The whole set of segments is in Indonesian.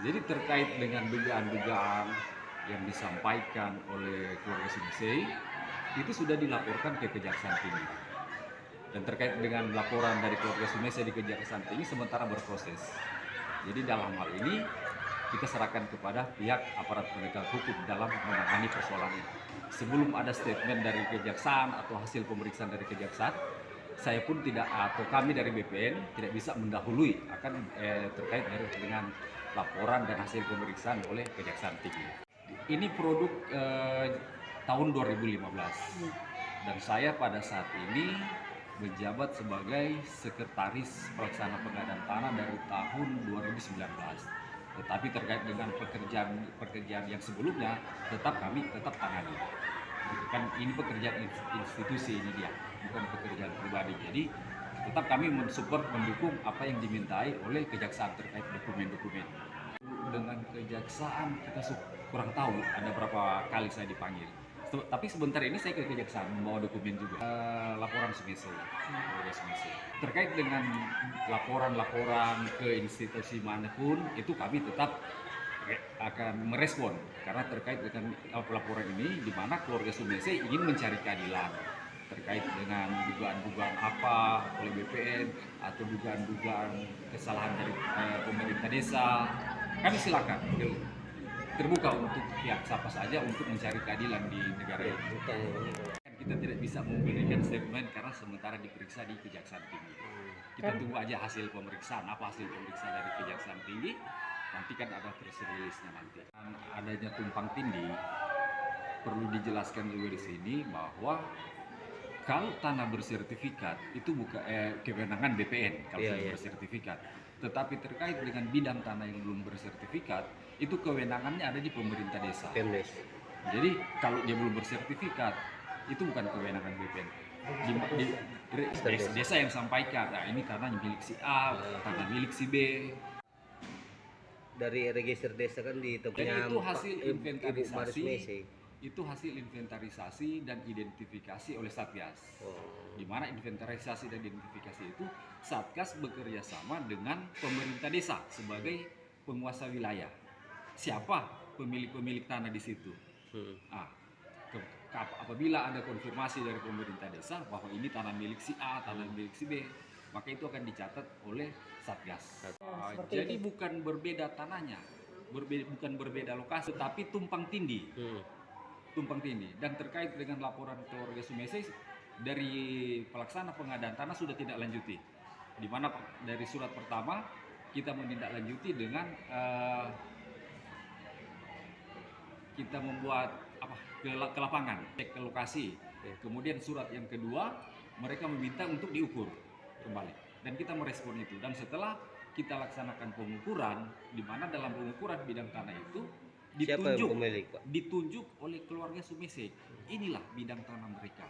Jadi terkait dengan dugaan-dugaan yang disampaikan oleh keluarga Sumisei itu sudah dilaporkan ke Kejaksaan Tinggi. Dan terkait dengan laporan dari keluarga Sumisei di Kejaksaan Tinggi sementara berproses. Jadi dalam hal ini kita serahkan kepada pihak aparat penegak hukum dalam menangani persoalan ini. Sebelum ada statement dari kejaksaan atau hasil pemeriksaan dari kejaksaan, saya pun tidak atau kami dari BPN tidak bisa mendahului akan terkait dengan laporan dan hasil pemeriksaan oleh Kejaksaan Tinggi. Ini produk tahun 2015 dan saya pada saat ini menjabat sebagai sekretaris pelaksana pengadaan tanah dari tahun 2019. Tetapi terkait dengan pekerjaan yang sebelumnya kami tetap tangani. Kan ini pekerjaan institusi ini dia, bukan pekerjaan pribadi. Jadi tetap kami mensupport, mendukung apa yang dimintai oleh kejaksaan terkait dokumen-dokumen. Dengan kejaksaan kita kurang tahu ada berapa kali saya dipanggil. Tapi sebentar ini saya ke kejaksaan membawa dokumen juga. Laporan Sumisei. Terkait dengan laporan-laporan ke institusi manapun itu kami tetap akan merespon karena terkait dengan laporan ini di mana keluarga Sumisei ingin mencari keadilan terkait dengan dugaan-dugaan apa oleh BPN atau dugaan-dugaan kesalahan dari pemerintah desa. Kami silakan terbuka untuk pihak siapa saja untuk mencari keadilan di negara ini. Kita tidak bisa memberikan statement karena sementara diperiksa di Kejaksaan Tinggi. Kita tunggu aja hasil pemeriksaan, apa hasil pemeriksaan dari Kejaksaan Tinggi. Nanti kan ada press release-nya nanti. Dan adanya tumpang tindih, perlu dijelaskan juga di sini bahwa kalau tanah bersertifikat itu bukan kewenangan BPN kalau sudah bersertifikat. Tetapi terkait dengan bidang tanah yang belum bersertifikat, itu kewenangannya ada di pemerintah desa. Jadi kalau dia belum bersertifikat, itu bukan kewenangan BPN. Desa yang sampaikan, nah ini tanah milik si A, tanah milik si B. Dari register desa kan di tempatnya itu hasil inventarisasi. Ibu Itu hasil inventarisasi dan identifikasi oleh Satgas. Di mana inventarisasi dan identifikasi itu Satgas bekerja sama dengan pemerintah desa sebagai penguasa wilayah. Siapa pemilik-pemilik tanah di situ? Apabila ada konfirmasi dari pemerintah desa bahwa ini tanah milik si A, tanah milik si B, maka itu akan dicatat oleh Satgas. Jadi bukan berbeda tanahnya, bukan berbeda lokasi, tapi tumpang tindih. Dan terkait dengan laporan keluarga Sumisei dari pelaksana pengadaan tanah sudah tidak lanjuti, di mana dari surat pertama kita menindaklanjuti dengan kita membuat ke lapangan, cek ke lokasi. Kemudian surat yang kedua mereka meminta untuk diukur kembali dan kita merespon itu. Dan setelah kita laksanakan pengukuran, di mana dalam pengukuran bidang tanah itu ditunjuk oleh keluarga Sumisei. Inilah bidang tanah mereka.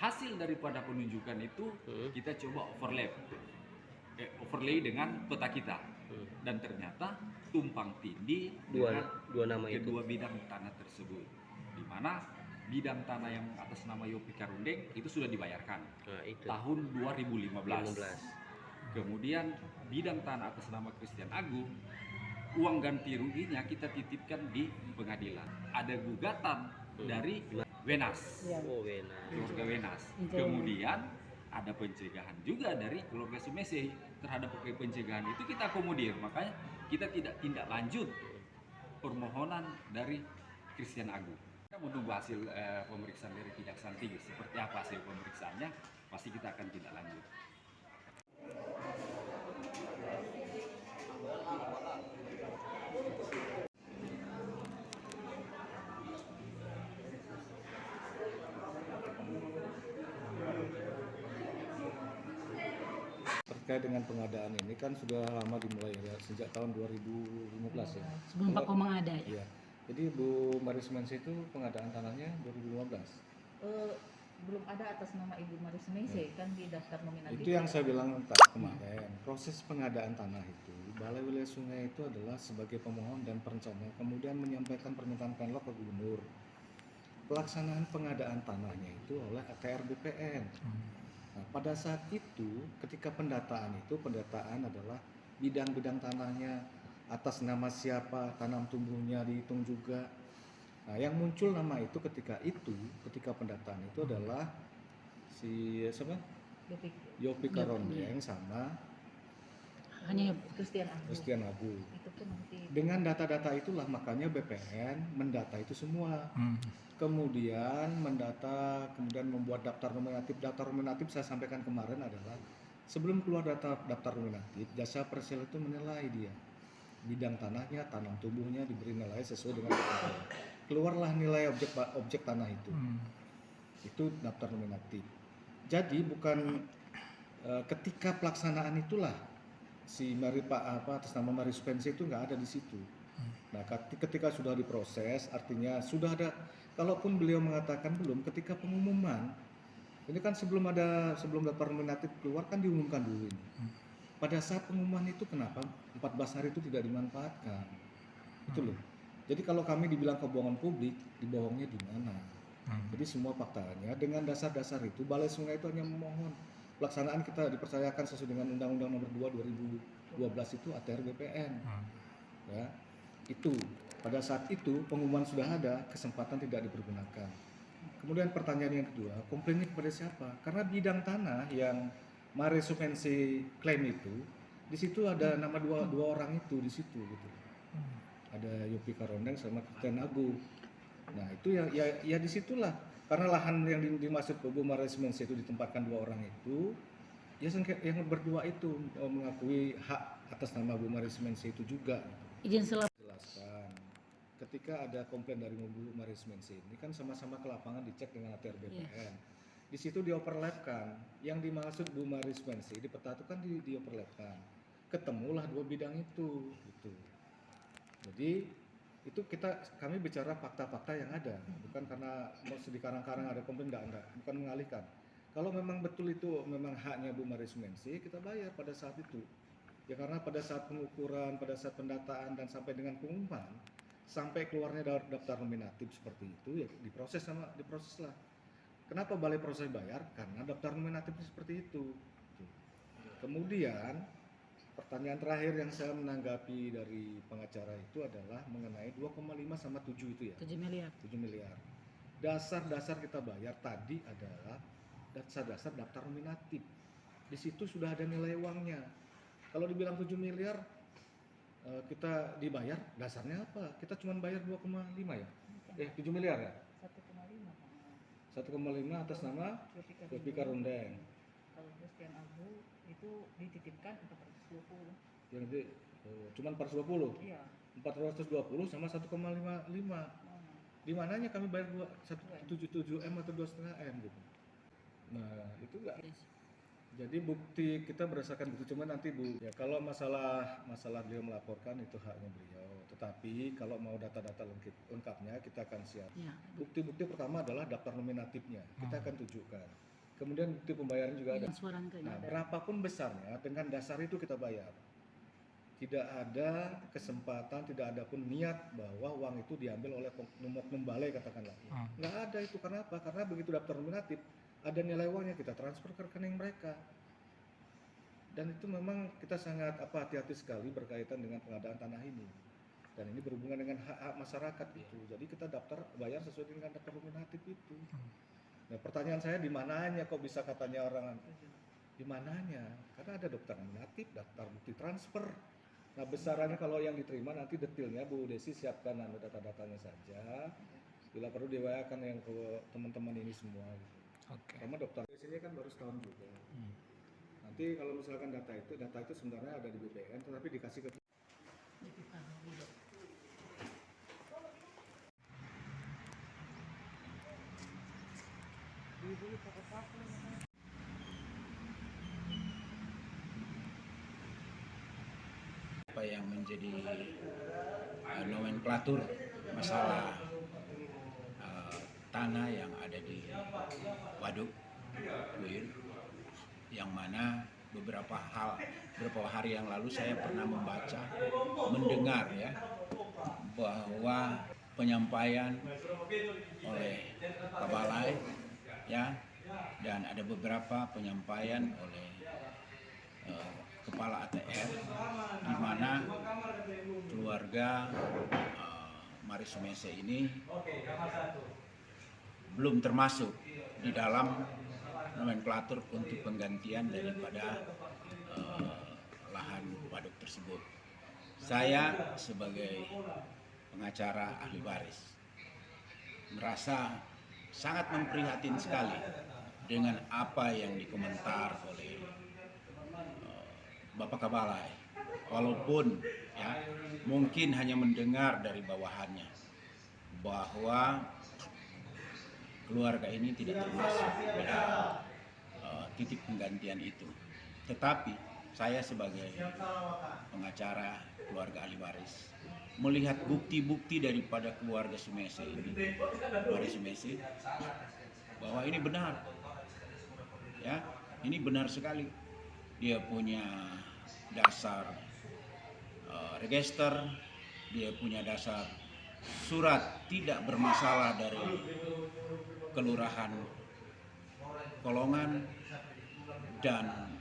Hasil daripada penunjukan itu kita coba overlay dengan peta kita. Dan ternyata tumpang tindih dengan kedua bidang tanah tersebut. Di mana bidang tanah yang atas nama Yopi Karundeng itu sudah dibayarkan tahun 2015. Kemudian bidang tanah atas nama Christian Agung, uang ganti ruginya kita titipkan di pengadilan. Ada gugatan dari Wenas, keluarga Wenas. Kemudian ada pencegahan juga dari keluarga Sumisei terhadap pencegahan itu kita akomodir. Makanya kita tidak tindak lanjut permohonan dari Christian Agung. Kita menunggu hasil pemeriksaan dari Kejaksaan Tinggi. Seperti apa hasil pemeriksaannya, pasti kita akan tindak lanjut. Terkait dengan pengadaan ini kan sudah lama dimulai ya, sejak tahun 2015 ya. Sebelum Pak Komang ada ya? Iya. Jadi Bu Maris Sumisei itu pengadaan tanahnya 2015. Belum ada atas nama Ibu Maris Sumisei kan di daftar nominal. Itu yang saya bilang kemarin. Proses pengadaan tanah itu, Balai Wilayah Sungai itu adalah sebagai pemohon dan perencana, kemudian menyampaikan permintaan Pemprov ke Gubernur. Pelaksanaan pengadaan tanahnya itu oleh ATR BPN. Nah, pada saat itu ketika pendataan adalah bidang-bidang tanahnya atas nama siapa, tanam tumbuhnya dihitung juga. Nah, yang muncul nama itu ketika pendataan itu adalah si siapa? Yopi Karondeng sama Hanya Christian Abu. Christian Abu. Itu pun nanti Dengan data-data itulah makanya BPN mendata itu semua. Kemudian mendata, kemudian membuat daftar nominatif. Daftar nominatif saya sampaikan kemarin adalah sebelum keluar daftar nominatif, Jasa Persel itu menilai dia bidang tanahnya, tanam tumbuhnya diberi nilai sesuai dengan data. Keluarlah nilai objek tanah itu. Itu daftar nominatif. Jadi bukan ketika pelaksanaan itulah si atas nama Mari Suspensi itu nggak ada di situ. Nah, ketika sudah diproses, artinya sudah ada. Kalaupun beliau mengatakan belum, ketika pengumuman, ini kan sebelum daftar nominatif keluar kan diumumkan dulu ini. Pada saat pengumuman itu kenapa 14 hari itu tidak dimanfaatkan? Itu loh. Jadi kalau kami dibilang kebohongan publik, dibohongnya di mana? Jadi semua faktanya dengan dasar-dasar itu Balai Sungai itu hanya memohon pelaksanaan kita dipercayakan sesuai dengan Undang-Undang Nomor 2 2012 itu ATR BPN. Ya. Itu pada saat itu pengumuman sudah ada, kesempatan tidak dipergunakan. Kemudian pertanyaan yang kedua, komplainnya kepada siapa? Karena bidang tanah yang Mari Suspensi klaim itu, di situ ada nama dua orang itu di situ gitu. Ada Yopi Karondeng sama Christian Abu. Nah itu ya disitulah karena lahan yang dimaksud Bu Mari Suspensi itu ditempatkan dua orang itu, ya yang berdua itu mengakui hak atas nama Bu Mari Suspensi itu juga. izin selam. Jelaskan. Ketika ada komplain dari Bu Mari Suspensi ini kan sama-sama ke lapangan dicek dengan ATR BPN. Di situ dioverlapkan. Yang dimaksud Bu Mari Suspensi di peta itu kan dioverlapkan. Ketemulah dua bidang itu gitu. Jadi itu kami bicara fakta-fakta yang ada, bukan karena mau dikarang-karang ada komplain enggak, bukan mengalihkan. Kalau memang betul itu memang haknya Bu Mari Suspensi, kita bayar pada saat itu. Ya karena pada saat pengukuran, pada saat pendataan dan sampai dengan pengumuman, sampai keluarnya daftar nominatif seperti itu ya diproses lah. Kenapa balai proses bayar? Karena daftar nominatif seperti itu. Kemudian pertanyaan terakhir yang saya menanggapi dari pengacara itu adalah mengenai 2,5 sama 7 itu ya. 7 miliar. 7 miliar. Dasar-dasar kita bayar tadi adalah dasar-dasar daftar nominatif. Di situ sudah ada nilai uangnya. Kalau dibilang 7 miliar kita dibayar, dasarnya apa? Kita cuma bayar 2,5 ya? 7 miliar ya? 1,5 atas nama Yopi Karondeng. Kalau Christian Abu itu dititipkan 420. Yang di cuma 420. Iya. 420 sama 1,5. Di mananya kami bayar 1,77 M atau 2,5 M gitu. Nah, itu enggak. Jadi bukti kita berdasarkan bukti, cuma nanti Bu ya kalau masalah beliau melaporkan itu haknya beliau. Tetapi kalau mau data-data lengkapnya kita akan siap. Ya. Bukti-bukti pertama adalah daftar nominatifnya. Kita akan tunjukkan. Kemudian bukti pembayaran juga ada. Nah, berapapun besarnya dengan dasar itu kita bayar. Tidak ada kesempatan, tidak ada pun niat bahwa uang itu diambil oleh oknum balai katakanlah. Nggak ada itu, karena apa? Karena begitu daftar nominatif ada nilai uangnya kita transfer ke rekening mereka. Dan itu memang kita sangat hati-hati sekali berkaitan dengan pengadaan tanah ini. Dan ini berhubungan dengan hak masyarakat itu. Jadi kita daftar bayar sesuai dengan daftar nominatif itu. Nah, pertanyaan saya di mananya kok bisa katanya orang di mananya? Karena ada daftar nominatif, daftar bukti transfer. Nah, besarannya kalau yang diterima nanti detailnya Bu Desi siapkan data-datanya saja. Bila perlu diwayakan yang ke teman-teman ini semua gitu. Karena daftar sini kan baru setahun juga. Nanti kalau misalkan data itu sebenarnya ada di BPN tetapi dikasih ke apa yang menjadi nomenklatur masalah tanah yang ada di Waduk Kuil, yang mana beberapa hari yang lalu saya pernah mendengar ya bahwa penyampaian oleh Pak Balai ya, dan ada beberapa penyampaian oleh kepala ATR, di mana keluarga Maris Sumese ini belum termasuk di dalam nomenklatur untuk penggantian daripada lahan waduk tersebut. Saya sebagai pengacara ahli waris merasa sangat memprihatin sekali dengan apa yang dikomentar oleh Bapak Kabalai, walaupun ya mungkin hanya mendengar dari bawahannya bahwa keluarga ini tidak termasuk dalam titik penggantian itu. Tetapi saya sebagai pengacara keluarga ahli waris melihat bukti-bukti daripada keluarga Sumese ini, Maris Sumese, bahwa ini benar, ya, ini benar sekali. Dia punya dasar register, dia punya dasar surat tidak bermasalah dari Kelurahan Kolongan, dan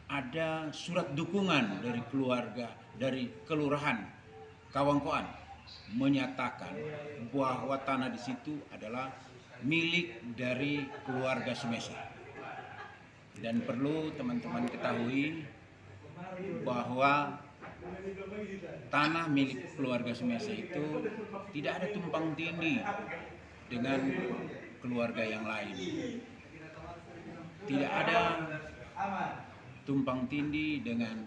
ada surat dukungan dari keluarga dari Kelurahan Kawangkoan menyatakan bahwa tanah di situ adalah milik dari keluarga Sumese. Dan perlu teman-teman ketahui bahwa tanah milik keluarga Sumese itu tidak ada tumpang tindih dengan keluarga yang lain. Tidak ada tumpang tindih dengan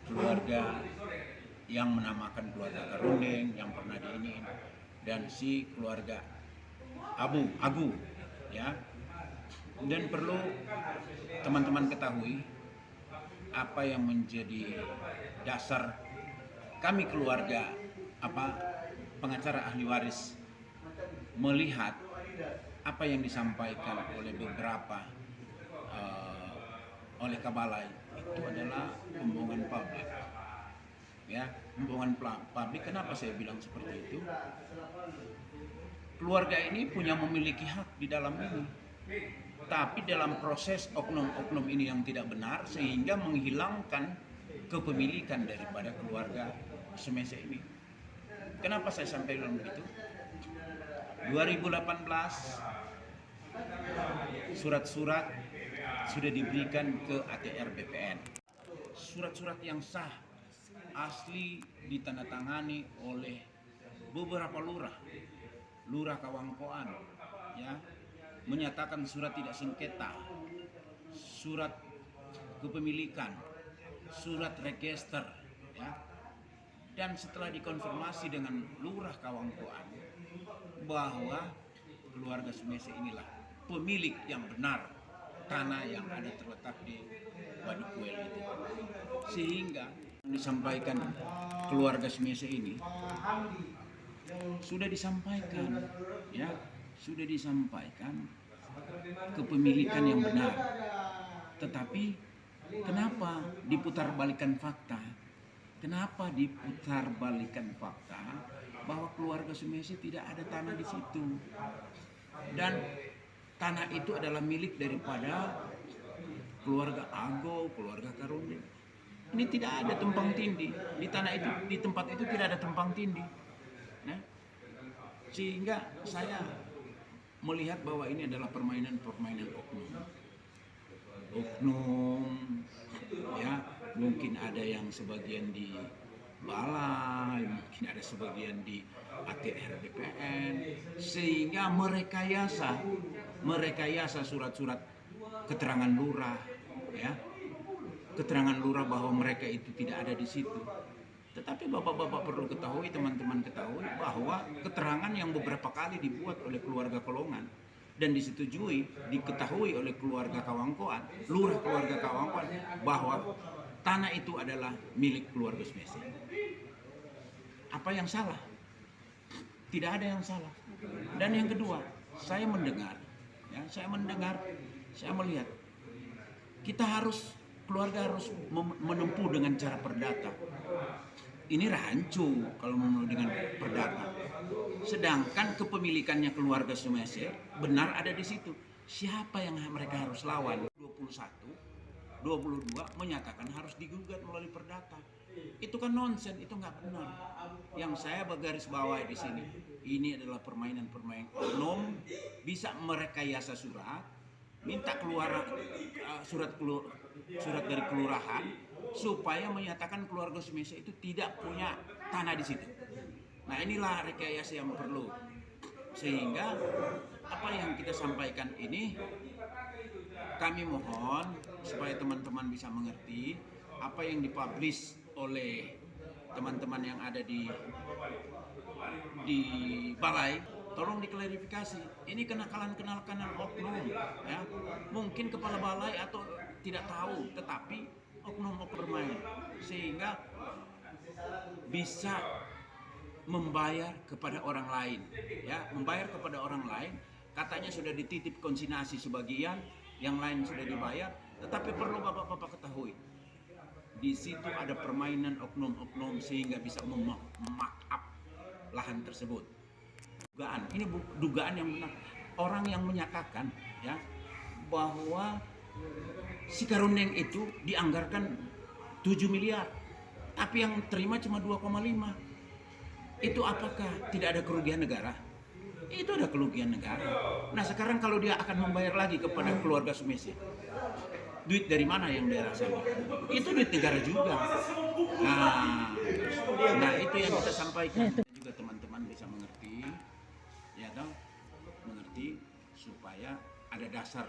keluarga yang menamakan keluarga Karundeng yang pernah diinin, dan si keluarga Agu, ya. Dan perlu teman-teman ketahui apa yang menjadi dasar kami keluarga pengacara ahli waris melihat apa yang disampaikan oleh beberapa oleh Kabalai itu adalah pembohongan publik. Ya, pembohongan publik. Kenapa saya bilang seperti itu? Keluarga ini memiliki hak di dalam ini, tapi dalam proses oknum-oknum ini yang tidak benar sehingga menghilangkan kepemilikan daripada keluarga Sumese ini. Kenapa saya sampai bilang begitu? 2018 surat-surat sudah diberikan ke ATR BPN. Surat-surat yang sah, asli, ditandatangani oleh beberapa lurah Kawangkoan, ya, menyatakan surat tidak sengketa, surat kepemilikan, surat register, ya. Dan setelah dikonfirmasi dengan lurah Kawangkoan bahwa keluarga Sumese inilah pemilik yang benar tanah yang ada terletak di Waduk Kuel itu, sehingga disampaikan keluarga Sumese ini sudah disampaikan, ya, sudah disampaikan kepemilikan yang benar. Tetapi kenapa diputarbalikkan fakta? Kenapa diputarbalikkan fakta bahwa keluarga Sumese tidak ada tanah di situ, dan tanah itu adalah milik daripada keluarga Ago, keluarga Karundeng. Ini tidak ada tumpang tindih di tanah itu, di tempat itu tidak ada tumpang tindih. Nah, sehingga saya melihat bahwa ini adalah permainan oknum, ya, mungkin ada yang sebagian di balai, mungkin ada sebagian di ATR BPN, sehingga merekayasa surat-surat keterangan lurah, ya, keterangan lurah bahwa mereka itu tidak ada di situ. Tetapi bapak-bapak perlu ketahui, teman-teman ketahui bahwa keterangan yang beberapa kali dibuat oleh keluarga Kolongan dan disetujui, diketahui oleh keluarga Kawangkoan, lurah keluarga Kawangkoan, bahwa tanah itu adalah milik keluarga Sumese. Apa yang salah? Tidak ada yang salah. Dan yang kedua, saya mendengar, ya, saya melihat keluarga harus menempuh dengan cara perdata. Ini rancu kalau mau dengan perdata. Sedangkan kepemilikannya keluarga Sumese benar ada di situ. Siapa yang mereka harus lawan? 21 22 menyatakan harus digugat melalui perdata. Itu kan nonsen, itu nggak benar. Yang saya bergaris bawah di sini, ini adalah permainan-permainan oknum, bisa merekayasa surat, minta keluar surat dari kelurahan supaya menyatakan keluarga Sumese itu tidak punya tanah di situ. Nah, inilah rekayasa yang perlu. Sehingga apa yang kita sampaikan ini kami mohon supaya teman-teman bisa mengerti apa yang dipublish oleh teman-teman yang ada di balai, tolong diklarifikasi. Ini kenakalan-kenakalan oknum, ya. Mungkin kepala balai atau tidak tahu, tetapi oknum-oknum bermain sehingga bisa membayar kepada orang lain, ya, membayar kepada orang lain. Katanya sudah dititip konsignasi sebagian, yang lain sudah dibayar, tetapi perlu bapak-bapak ketahui, di situ ada permainan oknum-oknum sehingga bisa memarkup lahan tersebut. Dugaan, ini dugaan yang benar. Orang yang menyatakan, ya, bahwa si Karundeng itu dianggarkan 7 miliar, tapi yang terima cuma 2,5. Itu apakah tidak ada kerugian negara? Itu ada kerugian negara. Nah, sekarang kalau dia akan membayar lagi kepada keluarga Sumese, duit dari mana yang dia rasakan? Itu duit negara juga. Nah, itu yang kita sampaikan. Juga teman-teman bisa mengerti, ya toh, mengerti supaya ada dasar.